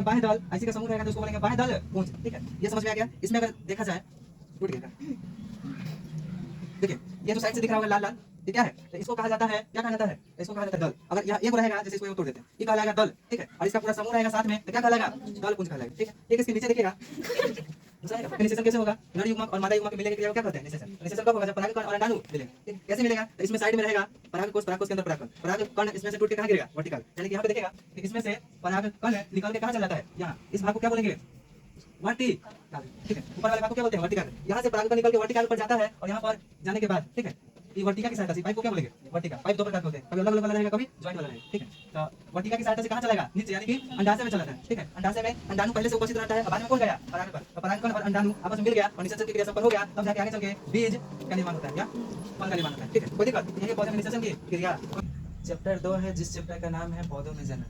बाहें दल ऐसी का समूह रहेगा तो उसको बोलेंगे बाहें दल पुंज। ठीक है, ये समझ में आ गया। इसमें अगर देखा जाए टूट गया, देखिए ये जो साइड से दिख रहा होगा लाल लाल, ये क्या है? तो इसको कहा जाता है, क्या कहा जाता है? इसको कहा जाता है दल। अगर यह एक रहेगा जैसे इसको तोड़ देते हैं, ये कहा जाएगा दल। ठीक है, और इसका पूरा समूह रहेगा साथ में तो क्या कहलाएगा? दल पुंज कहलाएगा। ठीक है, एक इसके नीचे देखिएगा निषेचन कैसे होगा? नर युग्मक और मादा युग्मक मिलने की क्रिया को क्या कहते हैं? निषेचन। निषेचन कब होगा? जब परागकण और अंडाणु मिलेंगे। ठीक, कैसे मिलेगा? तो इसमें साइड में रहेगा परागकोश, परागकोश के अंदर परागकण, परागकण इसमें से टूट के कहां गिरेगा? वर्टिकल। यानी कि यहां पे देखिएगा कि इसमें से परागकण निकल के कहां चला जाता है? यहां। इस भाग को क्या बोलेंगे? वर्टिकल। ठीक है, ऊपर वाले भाग को क्या बोलते हैं? वर्टिकल। यहां से परागकण निकल के वर्टिकल पर जाता है और यहां पर जाने के बाद, ठीक है, ये वर्टिका की सहायता से पाइप को क्या बोलेंगे? वर्टिका। पाइप दो प्रकार के होते हैं, कभी अलग अलग वाला रहेगा, कभी जॉइंट वाला रहेगा। ठीक है, तो वर्टिका की सहायता से कहां चलेगा? नीचे, यानी कि अंडाशय में चलाता है। ठीक है, अंडाशय में अंडाणु पहले से उपस्थित रहता है, बाद में कौन गया? परागकण। तो परागकण और अंडाणु आपस में मिल गया और निषेचन की क्रिया संपन्न हो गया, तब जाके आगे चल के बीज का निर्माण होता है या फल का निर्माण होता है। ठीक है, कोई दिक्कत? यही पौधे में निषेचन की क्रिया। चैप्टर 2 है, जिस चैप्टर का नाम है पौधों में जनन।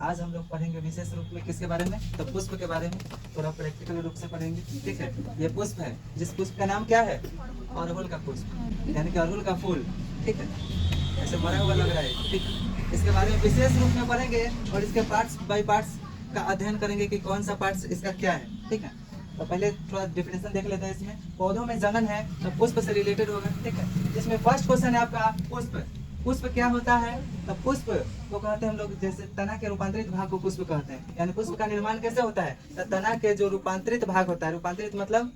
आज हम लोग पढ़ेंगे विशेष रूप में किसके बारे में? तो पुष्प के बारे में, थोड़ा प्रैक्टिकल रूप से पढ़ेंगे। ठीक है, ये पुष्प है, जिस पुष्प का नाम क्या है? अड़हुल का पुष्प, यानी कि अड़हुल का फूल। ठीक है, ऐसे मरा हुआ लग रहा है। ठीक है, इसके बारे में विशेष रूप में पढ़ेंगे और इसके पार्ट्स बाय पार्ट्स का अध्ययन करेंगे कि कौन सा पार्ट्स इसका क्या है। ठीक है, तो पहले थोड़ा डिफिनेशन देख लेते हैं। इसमें पौधों में जनन है तो पुष्प से रिलेटेड होगा। ठीक है, इसमें फर्स्ट क्वेश्चन है आपका पुष्प। पुष्प क्या होता है? तो पुष्प को कहते हैं हम लोग, जैसे तना के रूपांतरित भाग को पुष्प कहते हैं। यानी पुष्प का निर्माण कैसे होता है? तो तना के जो रूपांतरित भाग होता है, रूपांतरित मतलब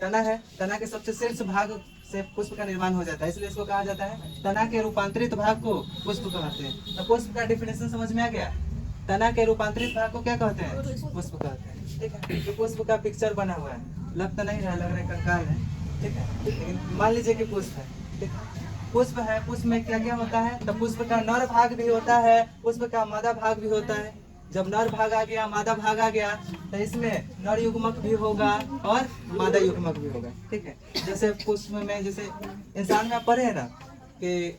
तना है, तना के सबसे शीर्ष भाग से पुष्प का निर्माण हो जाता है, इसलिए इसको कहा जाता है तना के रूपांतरित भाग को पुष्प कहते हैं। तो पुष्प का डिफिनेशन समझ में आ गया? तना के रूपांतरित भाग को क्या कहते हैं? पुष्प कहते हैं। ठीक है, तो पुष्प का पिक्चर बना हुआ है, लग तो नहीं रहा, लग रहा है कंकाल है। ठीक है, लेकिन मान लीजिए कि पुष्प है। ठीक है, पुष्प है, पुष्प में क्या क्या होता है? तो पुष्प का नर भाग भी होता है, पुष्प का मादा भाग भी होता है। जब नर भाग आ गया, मादा भाग आ गया, तो इसमें नर युग्मक भी होगा और मादा युग्मक भी होगा। ठीक है, जैसे पुष्प में, जैसे इंसान में आप पढ़े हैं ना कि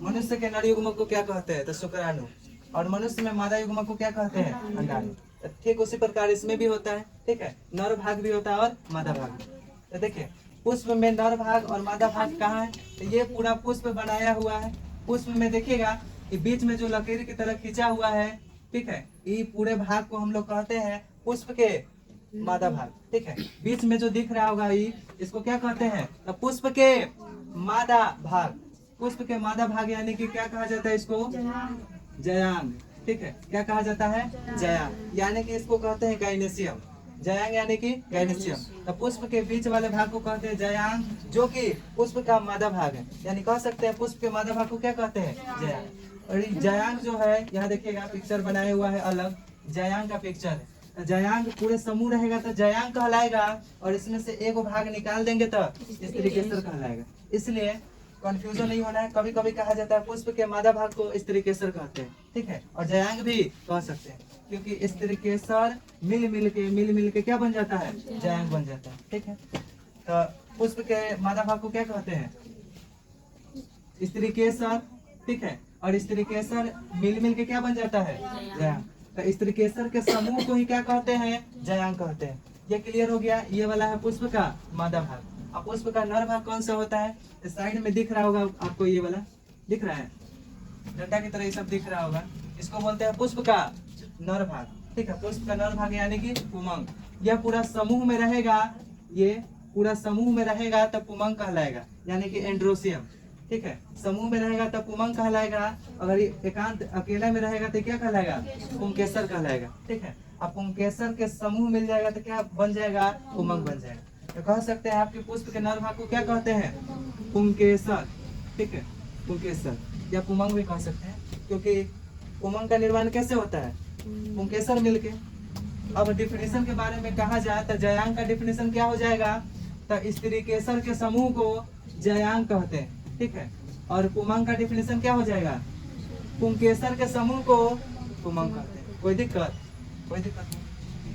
मनुष्य के नर युग्मक को क्या कहते हैं? तो शुक्राणु। और मनुष्य में मादा युग्मक को क्या कहते हैं? अंडाणु। तो ठीक उसी प्रकार इसमें भी होता है। ठीक है, नर भाग भी होता है और मादा भाग भी। तो देखिए पुष्प में नर भाग और मादा भाग कहाँ है? तो ये पूरा पुष्प बनाया हुआ है। पुष्प में देखिएगा कि बीच में जो लकीर की तरह खींचा हुआ है, ठीक है, ये पूरे भाग को हम लोग कहते हैं पुष्प के मादा भाग। ठीक है, बीच में जो दिख रहा होगा ये, इसको क्या कहते हैं? तो पुष्प के मादा भाग। पुष्प के मादा भाग यानी कि क्या कहा जाता है इसको? जयांग। ठीक है, क्या कहा जाता है? जयांग, यानी कि इसको कहते हैं गाइनेसियम। जयांग यानी कि गाइनेसियम। तो पुष्प के बीच वाले भाग को कहते हैं जयांग, जो कि पुष्प का मादा भाग है। यानी कह सकते हैं पुष्प के मादा भाग को क्या कहते हैं? जयांग। और ये जयांग जो है, यहाँ देखिएगा पिक्चर बनाया हुआ है अलग, जयांग का पिक्चर है। तो जयांग पूरे समूह रहेगा तो जयांग कहलाएगा, और इसमें से एक भाग निकाल देंगे तो स्त्रीकेसर कहलाएगा। इसलिए कंफ्यूजन नहीं होना है। कभी कभी कहा जाता है पुष्प के मादा भाग को स्त्रीकेसर कहते हैं। ठीक है, और जयांग भी कह सकते हैं, क्योंकि स्त्रीकेसर मिल मिल के क्या बन जाता है? जयांग बन जाता है। ठीक है, तो पुष्प के मादा भाग को क्या कहते हैं? स्त्रीकेसर। ठीक है, और स्त्रीकेसर मिल के क्या बन जाता है? जयांग। तो स्त्रीकेसर के समूह को ही क्या कहते हैं? जयांग कहते हैं। ये क्लियर हो गया। ये वाला है पुष्प का मादा भाग। अब पुष्प का नर भाग कौन सा होता है? इस साइड में दिख रहा होगा आपको, ये वाला दिख रहा है, डंडा की तरह ये सब दिख रहा होगा, इसको बोलते हैं पुष्प का नर भाग। ठीक है, पुष्प का नर भाग यानी कि पुमंग। यह पूरा समूह में रहेगा, ये पूरा समूह में रहेगा तब पुमंग कहलाएगा, यानी कि एंड्रोसियम। ठीक है, समूह में रहेगा तब पुमंग कहलाएगा। अगर ये एकांत अकेला में रहेगा तो क्या कहलाएगा? पुंकेसर कहलाएगा। ठीक है, अब पुंकेसर के समूह मिल जाएगा तो क्या बन जाएगा? पुमंग बन जाएगा। तो कह सकते हैं आपके पुष्प के नर भाग को क्या कहते हैं? पुंकेसर। ठीक है, पुंकेसर या पुमंग भी कह सकते हैं, क्योंकि पुमंग का निर्माण कैसे होता है? पुंकेसर मिलके। अब डिफिनेशन के बारे में कहा जाए तो जयांग का डिफिनेशन क्या हो जाएगा? तो स्त्रीकेसर के समूह को जयांग कहते हैं। ठीक है, और पुमंग का डिफिनेशन क्या हो जाएगा? पुंकेसर के समूह को पुमंग कहते हैं। कोई दिक्कत? कोई दिक्कत नहीं।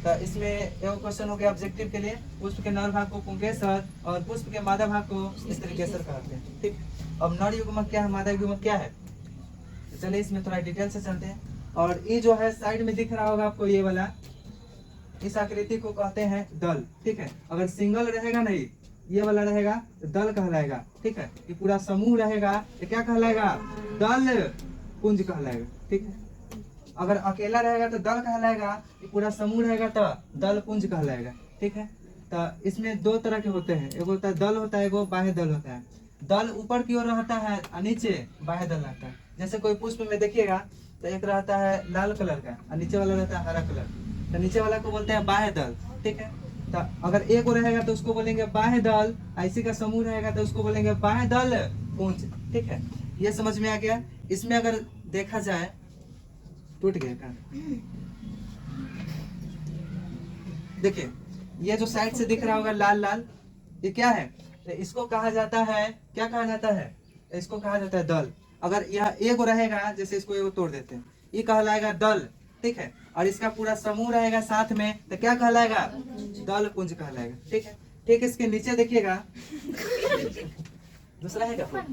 तो इसमें एक क्वेश्चन हो गया ऑब्जेक्टिव के लिए, पुष्प के नर भाग को पुंकेसर और पुष्प के मादा भाग को स्त्रीकेसर कहते हैं। ठीक, अब नर युग्मक क्या है, मादा युग्मक क्या है? तो चलिए इसमें थोड़ा डिटेल से चलते हैं। और ये जो है साइड में दिख रहा होगा आपको, ये वाला, इस आकृति को कहते हैं दल। ठीक है, अगर सिंगल रहेगा नहीं, ये वाला रहेगा तो दल कहलाएगा। ठीक है, ये पूरा समूह रहेगा तो क्या कहलाएगा? दल पुंज कहलाएगा। ठीक है, अगर अकेला रहेगा तो दल कहलाएगा, ये पूरा समूह रहेगा तो दल पुंज कहलाएगा। ठीक है, तो इसमें दो तरह के होते हैं, एक होता है दल होता है, एगो बाह्य दल होता है। दल ऊपर की ओर रहता है और नीचे बाह्य दल रहता है। जैसे कोई पुष्प में देखिएगा तो एक रहता है लाल कलर का और नीचे वाला रहता है हरा कलर, तो नीचे वाला को बोलते हैं बाह्य दल। ठीक है, तो अगर एक और रहेगा तो उसको बोलेंगे बाह्य दल, ऐसी का समूह रहेगा तो उसको बोलेंगे बाह्य दल पुंज। ठीक है, ये समझ में आ गया। इसमें अगर देखा जाए, टूट गया का, देखिए ये जो साइड से दिख रहा होगा लाल लाल, ये क्या है? तो इसको कहा जाता है, क्या कहा जाता है? इसको कहा जाता है दल। अगर यह एक रहेगा, जैसे इसको एक तोड़ देते हैं, ये कहलाएगा दल। ठीक है, और इसका पूरा समूह रहेगा साथ में तो क्या कहलाएगा? दल पुंज कहलाएगा। ठीक है, ठीक, इसके नीचे देखिएगा दूसरा है क्या?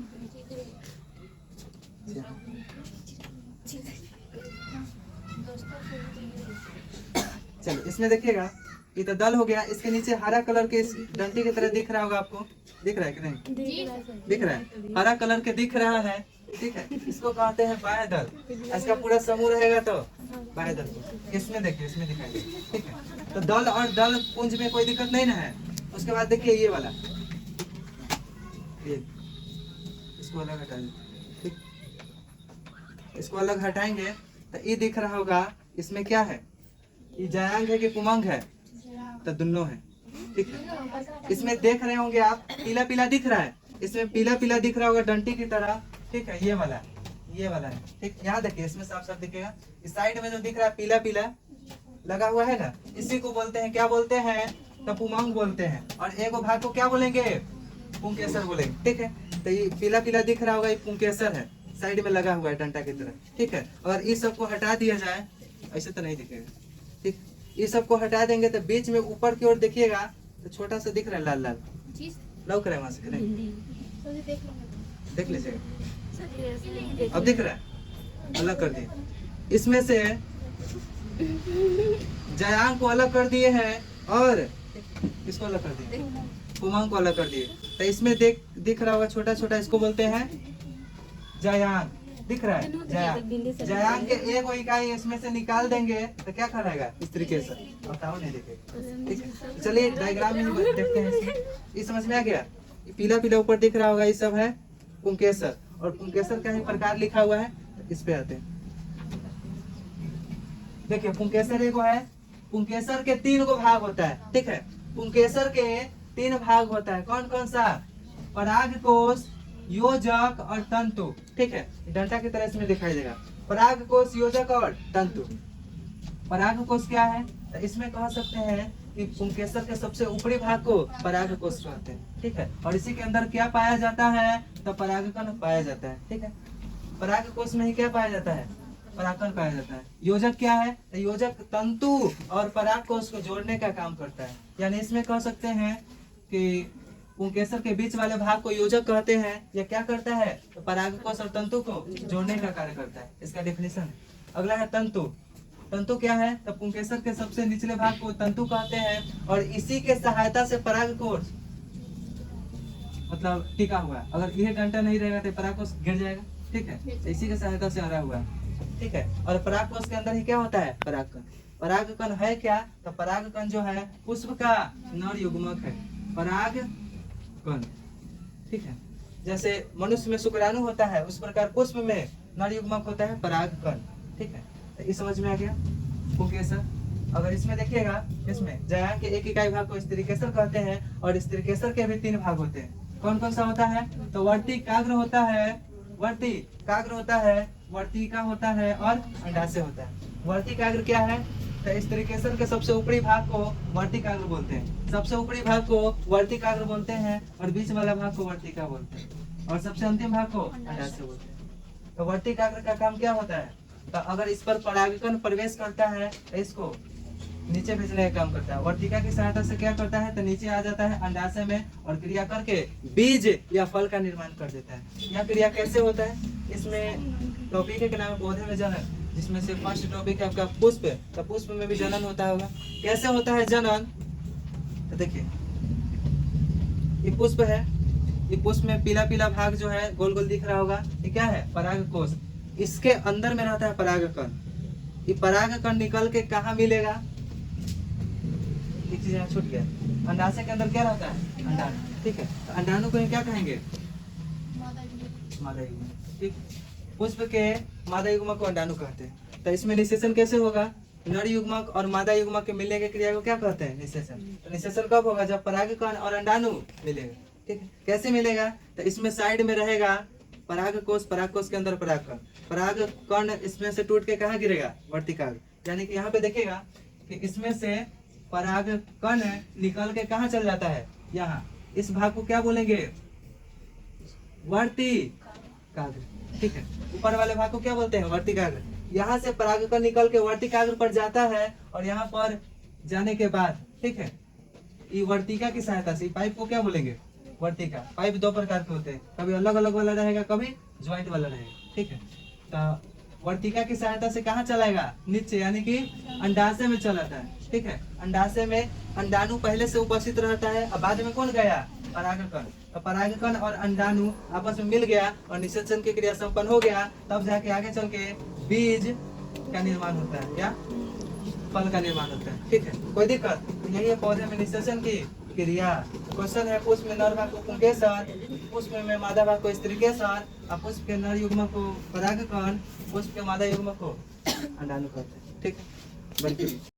चलो इसमें देखिएगा, ये तो दल हो गया। इसके नीचे हरा कलर के इस डंडी की तरह दिख रहा होगा, आपको दिख रहा है कि नहीं? दिख रहा है, हरा कलर के दिख रहा है। ठीक है, इसको कहते हैं बाह्य दल। इसका पूरा समूह रहेगा तो बाह्य दल। इसमें देखिए, इसमें दिखाई दे। ठीक है, तो दल और दल पुंज में कोई दिक्कत नहीं ना है। उसके बाद देखिए ये वाला, ये इसको अलग हटा दीजिए। ठीक, इसको अलग हटाएंगे तो ये दिख रहा होगा, इसमें क्या है? ये जयांग है कि पुमंग है? तो दोनों है। ठीक है, इसमें देख रहे होंगे आप, पीला पीला दिख रहा है, इसमें पीला पीला दिख रहा होगा डंटी की तरह। ठीक है, ये वाला है। ठीक, यहाँ देखिए, इसमें साफ साफ दिखेगा। इस साइड में जो दिख रहा है पीला पीला लगा हुआ है ना, इसी को बोलते हैं, क्या बोलते हैं? तो पुमंग बोलते हैं। और एक भाग को क्या बोलेंगे? पुंकेसर बोलेंगे। ठीक है, तो ये पीला पीला दिख रहा होगा, ये पुंकेसर है, साइड में लगा हुआ है डंटा की तरह। ठीक है, अगर इस सबको हटा दिया जाए, ऐसे तो नहीं दिखेगा। ठीक, ये सबको हटा देंगे तो बीच में ऊपर की ओर देखिएगा तो छोटा सा दिख रहा है लाल लाल, लौक रहा है वहां से, नहीं देख लीजिएगा, अब दिख रहा है, अलग कर दिए। इसमें से जयांग को अलग कर दिए हैं और इसको अलग कर दिए, पुमंग को अलग कर दिए। तो इसमें दिख रहा होगा छोटा छोटा, इसको बोलते हैं जयांग। दिख रहा है जयांग। जयांग के एक इकाई इसमें से निकाल देंगे तो क्या कहलाएगा? इस तरीके से, बताओ नहीं दिखेगा। ठीक है, चलिए डायग्राम में देखते हैं इसमें। ये समझ में आ गया? पीला पीला ऊपर दिख रहा होगा, ये सब है पुंकेसर, और पुंकेसर का ही प्रकार लिखा हुआ है। इस पे आते हैं, देखिए पुंकेसर एगो है। पुंकेसर के 3 गो भाग होता है। ठीक है, पुंकेसर के 3 भाग होता है। कौन कौन सा? परागकोश, योजक और तंतु। ठीक है, डंटा की तरह इसमें दिखाई देगा, परागकोश, योजक और तंतु। परागकोश क्या है? तो इसमें कह सकते हैं कि पुंकेसर के सबसे ऊपरी भाग को परागकोश कहते हैं। ठीक है, और इसी के अंदर क्या पाया जाता है? तो परागकण पाया जाता है। ठीक है, परागकोश में ही क्या पाया जाता है? परागकण पाया जाता है। योजक क्या है? तो योजक तंतु और परागकोश को जोड़ने का काम करता है। यानी इसमें कह सकते हैं कि पुंकेसर के बीच वाले भाग को योजक कहते हैं। यह क्या करता है? तो परागकोश और तंतु को जोड़ने का कार्य करता है। इसका डेफिनेशन। अगला है तंतु। तंतु क्या है? तो पुंकेसर के सबसे निचले भाग को तंतु कहते हैं और इसी के सहायता से परागकोश मतलब टिका हुआ है। अगर यह डंटा नहीं रहेगा तो परागकोश गिर जाएगा। ठीक है, इसी के सहायता से हरा हुआ है। ठीक है, और परागकोश के अंदर ही क्या होता है? परागकण। परागकण है क्या? तो परागकण जो है पुष्प का नर युग्मक है, परागकण। ठीक है, जैसे मनुष्य में शुक्राणु होता है उस प्रकार पुष्प में नर युग्मक होता है परागकण। ठीक है, तो इस समझ में आ गया पुंकेसर। अगर इसमें देखिएगा, इसमें जयांग के एक इकाई भाग को स्त्रीकेसर कहते हैं और स्त्रीकेसर के भी 3 भाग होते हैं। कौन कौन सा होता है? तो वर्तिकाग्र होता है, वर्तिकाग्र होता है, वर्तिका होता है और अंडाशय होता है। वर्तिकाग्र क्या है? तो स्त्रीकेसर के सबसे ऊपरी भाग को वर्तिकाग्र बोलते हैं, सबसे ऊपरी भाग को वर्तिकाग्र बोलते हैं और बीच वाला भाग को वर्तिका बोलते हैं और सबसे अंतिम भाग को अंडाशय बोलते हैं। तो वर्तिकाग्र का काम क्या होता है? तो अगर इस पर परागकण प्रवेश करता है तो इसको नीचे भेजने का काम करता है। वर्तिका की सहायता से क्या करता है? तो नीचे आ जाता है अंडाशय में और क्रिया करके बीज या फल का निर्माण कर देता है। यह क्रिया कैसे होता है? इसमें टॉपिक के नाम है पौधे में जनन, जिसमें से फर्स्ट टॉपिक है आपका पुष्प। तो पुष्प में भी जनन होता होगा। कैसे होता है जनन? तो देखिए ये पुष्प है, ये पुष्प में पीला पीला भाग जो है गोल गोल दिख रहा होगा, ये क्या है? परागकोश। इसके अंदर में रहता है परागकण। ये परागकण निकल के कहाँ मिलेगा? एक चीज यहाँ छूट गया, अंडाशय के अंदर क्या रहता है? अंडाणु। ठीक है, तो अंडाणु को क्या कहेंगे? मादा युग्मक। ठीक, पुष्प के मादा युग्मक को अंडाणु कहते हैं। तो इसमें निषेचन कैसे होगा? नर युग्मक और मादा युग्मक के मिलने की क्रिया को क्या कहते हैं? निषेचन। तो निषेचन कब होगा? जब परागकण और अंडाणु मिलेगा। ठीक है, कैसे मिलेगा? तो इसमें साइड में रहेगा परागकोश, परागकोश के अंदर परागकण, परागकण इसमें से टूट के कहाँ गिरेगा? वर्तिकाग्र। यानी कि यहाँ पे देखिएगा कि इसमें से परागकण निकल के कहाँ चल जाता है? यहाँ। इस भाग को क्या बोलेंगे? वर्तिकाग्र। ठीक है, ऊपर वाले भाग को क्या बोलते हैं? वर्तिकाग्र। यहाँ से परागकण निकल के वर्तिकाग्र पर जाता है और यहाँ पर जाने के बाद, ठीक है, ये वर्तिका की सहायता से पाइप को क्या बोलेंगे? वर्तिका। पाइप दो प्रकार के होते हैं, कभी अलग अलग वाला रहेगा, कभी ज्वाइंट वाला रहेगा। ठीक है, तो वर्तिका की सहायता से कहाँ चलाएगा? नीचे, यानी कि अंडाशय में चलाता है। ठीक है, अंडाशय में अंडाणु पहले से उपस्थित रहता है और बाद में कौन गया? परागकण। तो परागकण और अंडाणु आपस में मिल गया और निषेचन की क्रिया संपन्न हो गया, तब जाके आगे चल के बीज का निर्माण होता है या फल का निर्माण होता है। ठीक है, कोई दिक्कत? यही है पौधे में निषेचन की क्रिया। क्वेश्चन है, पुष्प में नर भाग को पुंकेसर, पुष्प में मादा भाग को स्त्रीकेसर, और पुष्प के नर युग्मक को परागकण, पुष्प के मादा युग्मक को अंडाणु कहते हैं। ठीक है, बढ़िया।